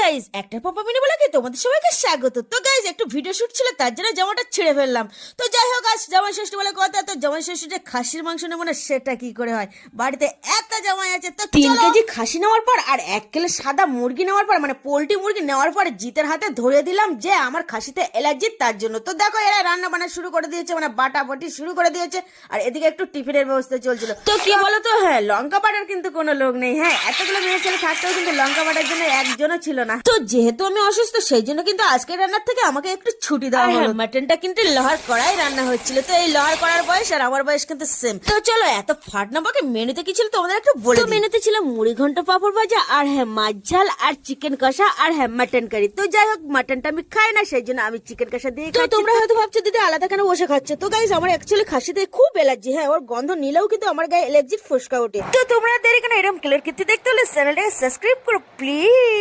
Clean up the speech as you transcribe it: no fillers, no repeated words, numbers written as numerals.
Guys একটা পপা mini বলে কি তোমাদের সবাইকে স্বাগত। তো গাইজ একটু ভিডিও শুট ছিল, তার জন্য জামাটা ছিঁড়ে ফেললাম। তো যাই হোক, আজ জামাই ষষ্ঠী বলে কথা, তো জামাই ষষ্ঠীতে খাসির মাংস নেবো না সেটা কি করে হয়? বাড়িতে এত জামাই আছে, তো 3 কেজি খাসি নেওয়ার পর আর 1 কিলো সাদা মুরগি নেওয়ার পর, মানে পোল্ট্রি মুরগি নেওয়ার পর জিতের হাতে ধরে দিলাম যে আমার খাসিতে অ্যালার্জি, তার জন্য। তো দেখো এরা রান্না বান্না শুরু করে দিয়েছে, মানে বাটা বাটি শুরু করে দিয়েছে, আর এদিকে একটু টিফিনের ব্যবস্থা চলছিল। তো কি বলতো, হ্যাঁ লঙ্কা বাটার কিন্তু কোনো লোক নেই। হ্যাঁ এতগুলো মেয়ে ছেলে থাকতেও কিন্তু লঙ্কা বাটার জন্য একজনও ছিল না। তো যেহেতু আমি অসুস্থ, সেই জন্য কিন্তু আজকের রান্নার থেকে আমাকে একটু ছুটি দেওয়া হলো। মাটনটা কিন্তু লোহার কড়াই রান্না হচ্ছিল। তো এই লোহার কড়ার বয়স আর আমার বয়স কিন্তু সেম। তো চলো এত ফাটনা পাকে মেনুতে কি ছিল তোমাদের একটু বলে। মেনুতে ছিল মুড়ি ঘন্ট, পাপড় ভাজা, আর হ্যাঁ মাছ ঝাল, আর চিকেন কষা, আর হ্যাঁ মাটন কারি। তো যাই হোক, মাটনটা আমি খাই না, সেই জন্য আমি চিকেন কষা দিয়ে খাই। তোমরা হয়তো ভাবছো দিদি আলাদা কেন বসে খাচ্ছে। তো গাইস আমার অ্যাকচুয়ালি খাসিতে খুব অ্যালার্জি। হ্যাঁ ওর গন্ধ নিলেও কিন্তু আমার গায়ে অ্যালার্জির ফুসকা ওঠে। তো তোমরা দেরি কেন? এরকম ক্লিয়ার করতে দেখতে হলে চ্যানেলটাকে সাবস্ক্রাইব করো প্লিজ।